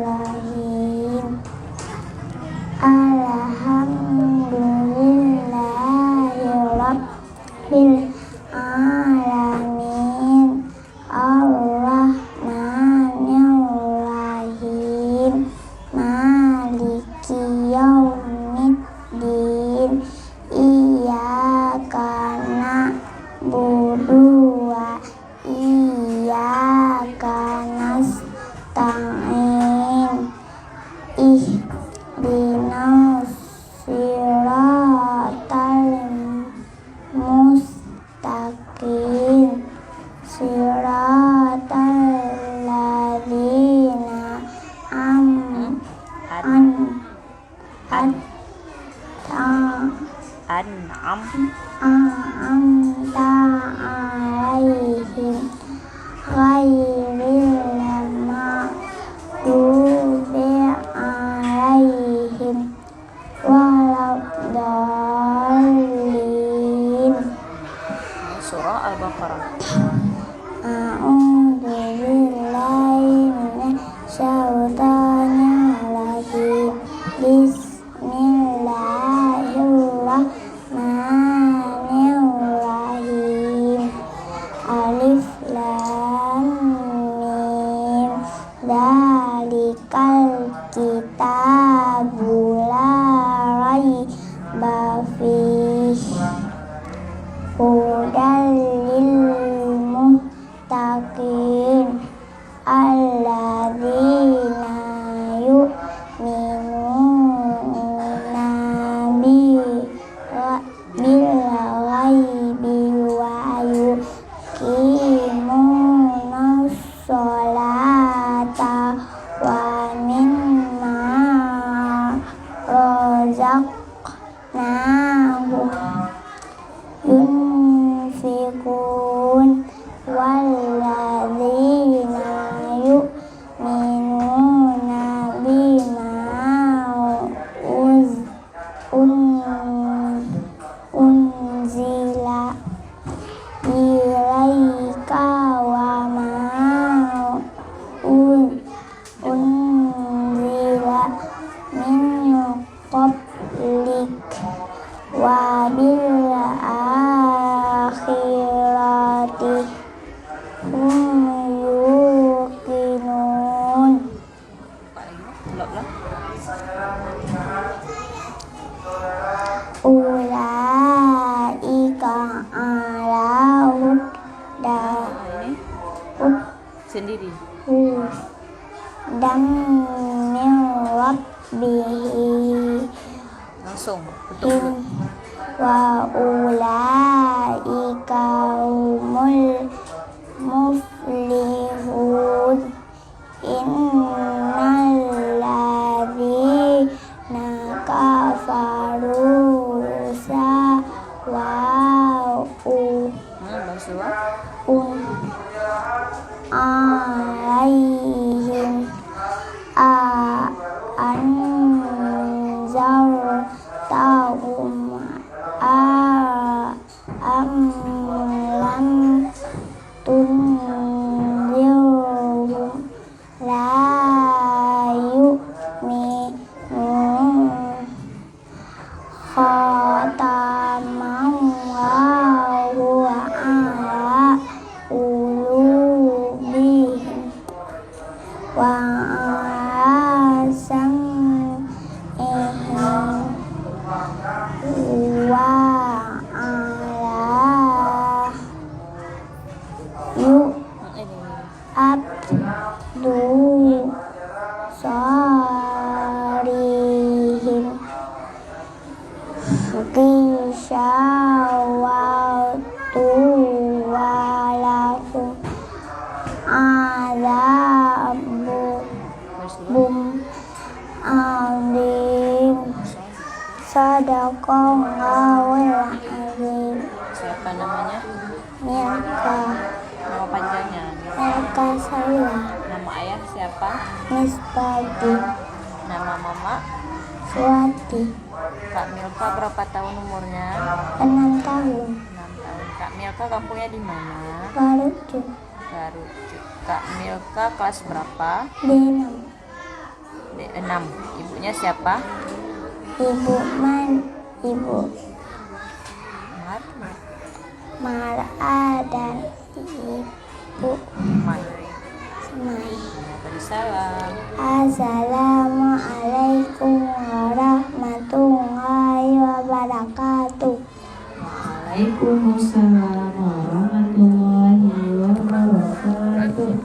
Bismillahirrahmanirrahim. Alhamdulillahirabbil alamin. Arrahmanirrahim. Maliki yaumiddin. Iyyaka na'budu wa iyyaka nasta'in. Ihdinas siratal mustaqim. Siratal ladzina an'amta 'alaihim ghairil maghdubi 'alaihim waladdallin. Surah Al-Baqarah. A'udzu billahi minasyaitonir rajim. Bismillahirrahmanirrahim. Alif lam mim. Dzalikal kitabu la raiba fihi hudal lil muttaqin alladzina yu'minuna bil ghaibi wa yuqimunas sholata wa mimma razaqnahum yunfiqun walladzina yu'minuna bima unzila ilaika wa ma unzila min qablik wa bil akhirati hum yuqinun. Ulaika ala Sendiri. hudam min rabbihim Langsung. Betul. wa ulaika humul muflihun. Innal ladzina kafaru sawa'un alaihim anzartahum am lam tunzirhum la yu'minun. Khatamallahu ala qulubihim wa ala sam'ihim wa ala abdu sarihim qishawatu walahum azabum alim. Sadaqallahul azim. Siapa namanya? Milka. Nama panjangnya. Milka saya. Nama ayah siapa? Misbadi. Nama SD. Kak Milka berapa tahun umurnya? 6 tahun. 6 tahun. Kak Milka kampungnya di mana? Barucu. Garut. Kak Milka kelas berapa? D6. D6. Ibunya siapa? Ibu Mar. Mara dan Ibu Mai. Semai. Beri salam. Assalamualaikum warahmatullahi wabarakatuh. Waalaikumsalam